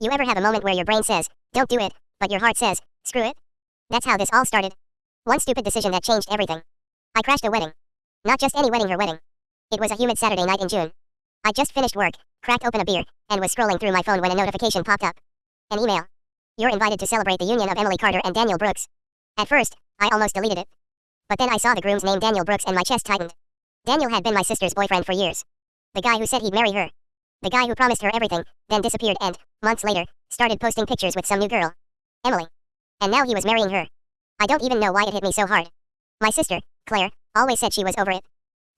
You ever have a moment where your brain says, don't do it, but your heart says, screw it? That's how this all started. One stupid decision that changed everything. I crashed a wedding. Not just any wedding, her wedding. It was a humid Saturday night in June. I'd just finished work, cracked open a beer, and was scrolling through my phone when a notification popped up. An email. You're invited to celebrate the union of Emily Carter and Daniel Brooks. At first, I almost deleted it. But then I saw the groom's name, Daniel Brooks, and my chest tightened. Daniel had been my sister's boyfriend for years. The guy who said he'd marry her. The guy who promised her everything, then disappeared and, months later, started posting pictures with some new girl. Emily. And now he was marrying her. I don't even know why it hit me so hard. My sister, Claire, always said she was over it.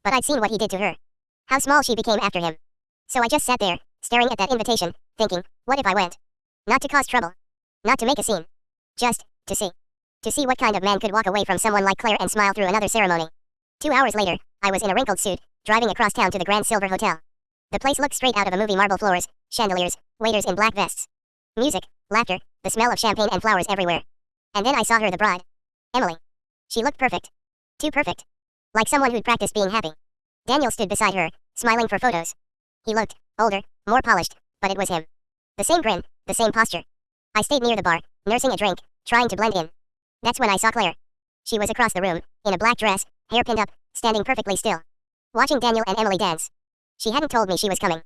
But I'd seen what he did to her. How small she became after him. So I just sat there, staring at that invitation, thinking, what if I went? Not to cause trouble. Not to make a scene. Just, to see. To see what kind of man could walk away from someone like Claire and smile through another ceremony. 2 hours later, I was in a wrinkled suit, driving across town to the Grand Silver Hotel. The place looked straight out of a movie, marble floors, chandeliers, waiters in black vests. Music, laughter, the smell of champagne and flowers everywhere. And then I saw her, the bride. Emily. She looked perfect. Too perfect. Like someone who'd practiced being happy. Daniel stood beside her, smiling for photos. He looked older, more polished, but it was him. The same grin, the same posture. I stayed near the bar, nursing a drink, trying to blend in. That's when I saw Claire. She was across the room, in a black dress, hair pinned up, standing perfectly still. Watching Daniel and Emily dance. She hadn't told me she was coming.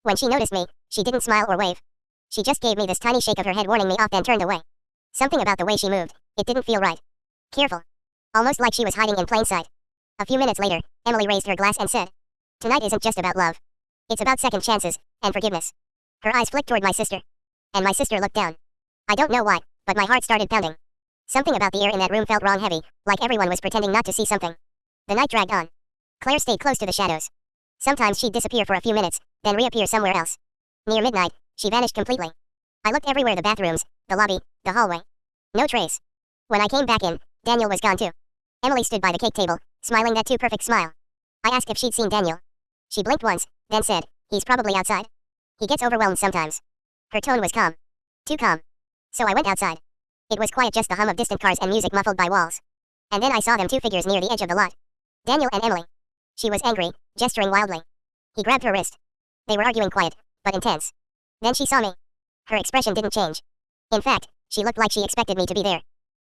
When she noticed me, she didn't smile or wave. She just gave me this tiny shake of her head, warning me off, then turned away. Something about the way she moved, it didn't feel right. Careful. Almost like she was hiding in plain sight. A few minutes later, Emily raised her glass and said, tonight isn't just about love. It's about second chances, and forgiveness. Her eyes flicked toward my sister. And my sister looked down. I don't know why, but my heart started pounding. Something about the air in that room felt wrong, heavy, like everyone was pretending not to see something. The night dragged on. Claire stayed close to the shadows. Sometimes she'd disappear for a few minutes, then reappear somewhere else. Near midnight, she vanished completely. I looked everywhere, the bathrooms, the lobby, the hallway. No trace. When I came back in, Daniel was gone too. Emily stood by the cake table, smiling that too perfect smile. I asked if she'd seen Daniel. She blinked once, then said, he's probably outside. He gets overwhelmed sometimes. Her tone was calm. Too calm. So I went outside. It was quiet, just the hum of distant cars and music muffled by walls. And then I saw them, two figures near the edge of the lot. Daniel and Emily. She was angry, gesturing wildly. He grabbed her wrist. They were arguing, quiet, but intense. Then she saw me. Her expression didn't change. In fact, she looked like she expected me to be there.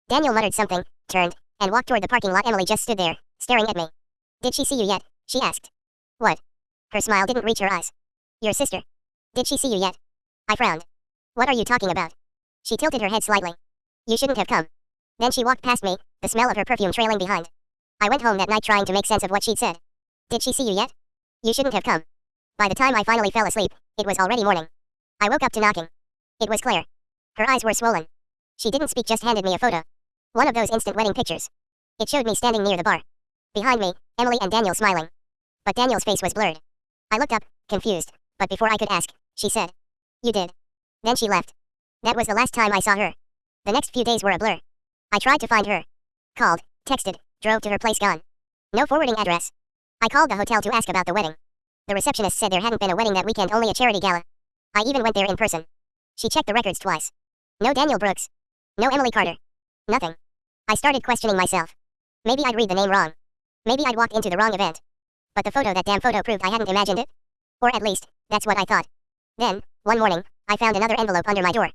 Daniel muttered something, turned, and walked toward the parking lot. Emily just stood there, staring at me. Did she see you yet? She asked. What? Her smile didn't reach her eyes. Your sister. Did she see you yet? I frowned. What are you talking about? She tilted her head slightly. You shouldn't have come. Then she walked past me, the smell of her perfume trailing behind. I went home that night trying to make sense of what she'd said. Did she see you yet? You shouldn't have come. By the time I finally fell asleep, it was already morning. I woke up to knocking. It was Claire. Her eyes were swollen. She didn't speak, just handed me a photo. One of those instant wedding pictures. It showed me standing near the bar. Behind me, Emily and Daniel smiling. But Daniel's face was blurred. I looked up, confused, but before I could ask, she said, you did. Then she left. That was the last time I saw her. The next few days were a blur. I tried to find her. Called, texted, drove to her place, gone. No forwarding address. I called the hotel to ask about the wedding. The receptionist said there hadn't been a wedding that weekend, only a charity gala. I even went there in person. She checked the records twice. No Daniel Brooks. No Emily Carter. Nothing. I started questioning myself. Maybe I'd read the name wrong. Maybe I'd walked into the wrong event. But the photo, that damn photo, proved I hadn't imagined it. Or at least, that's what I thought. Then, one morning, I found another envelope under my door.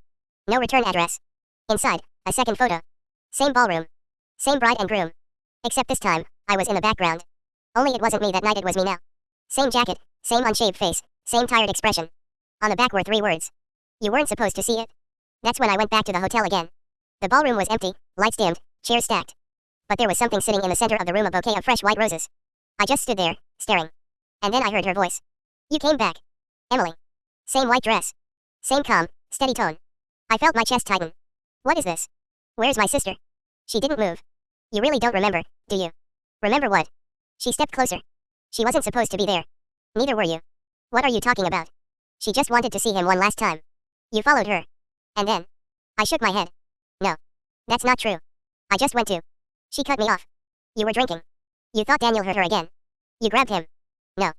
No return address. Inside, a second photo. Same ballroom. Same bride and groom. Except this time, I was in the background. Only it wasn't me that night, it was me now. Same jacket, same unshaved face, same tired expression. On the back were 3 words. You weren't supposed to see it. That's when I went back to the hotel again. The ballroom was empty, lights dimmed, chairs stacked. But there was something sitting in the center of the room, a bouquet of fresh white roses. I just stood there, staring. And then I heard her voice. You came back. Emily. Same white dress. Same calm, steady tone. I felt my chest tighten. What is this? Where's my sister? She didn't move. You really don't remember, do you? Remember what? She stepped closer. She wasn't supposed to be there. Neither were you. What are you talking about? She just wanted to see him one last time. You followed her. And then? I shook my head. No. That's not true. I just went to. She cut me off. You were drinking. You thought Daniel hurt her again. You grabbed him. No.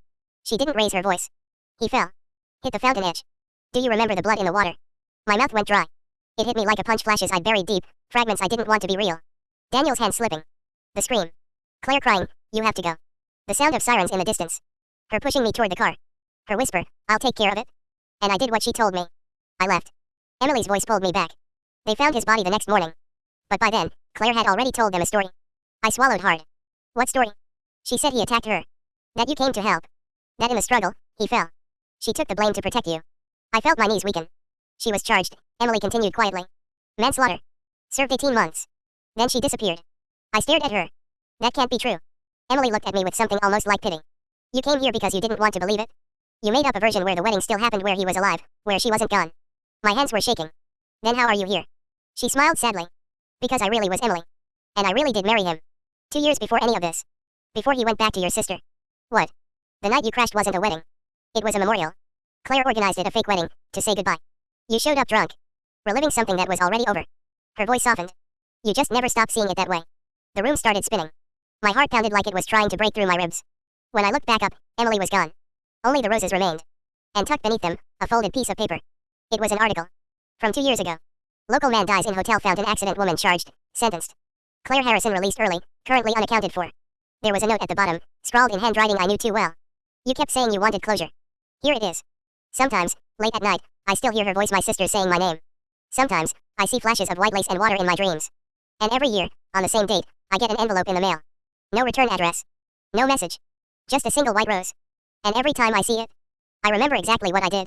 She didn't raise her voice. He fell. Hit the fountain edge. Do you remember the blood in the water? My mouth went dry. It hit me like a punch, flashes I'd buried deep, fragments I didn't want to be real. Daniel's hand slipping. The scream. Claire crying, you have to go. The sound of sirens in the distance. Her pushing me toward the car. Her whisper, I'll take care of it. And I did what she told me. I left. Emily's voice pulled me back. They found his body the next morning. But by then, Claire had already told them a story. I swallowed hard. What story? She said he attacked her. That you came to help. That in the struggle, he fell. She took the blame to protect you. I felt my knees weaken. She was charged, Emily continued quietly. Manslaughter. Served 18 months. Then she disappeared. I stared at her. That can't be true. Emily looked at me with something almost like pity. You came here because you didn't want to believe it? You made up a version where the wedding still happened, where he was alive, where she wasn't gone. My hands were shaking. Then how are you here? She smiled sadly. Because I really was Emily. And I really did marry him. 2 years before any of this. Before he went back to your sister. What? The night you crashed wasn't a wedding. It was a memorial. Claire organized it, a fake wedding, to say goodbye. You showed up drunk. Reliving something that was already over. Her voice softened. You just never stopped seeing it that way. The room started spinning. My heart pounded like it was trying to break through my ribs. When I looked back up, Emily was gone. Only the roses remained. And tucked beneath them, a folded piece of paper. It was an article. From 2 years ago. Local man dies in hotel, found in accident, woman charged, sentenced. Claire Harrison released early, currently unaccounted for. There was a note at the bottom, scrawled in handwriting I knew too well. You kept saying you wanted closure. Here it is. Sometimes, late at night, I still hear her voice, my sister, saying my name. Sometimes, I see flashes of white lace and water in my dreams. And every year, on the same date, I get an envelope in the mail. No return address. No message. Just a single white rose. And every time I see it, I remember exactly what I did.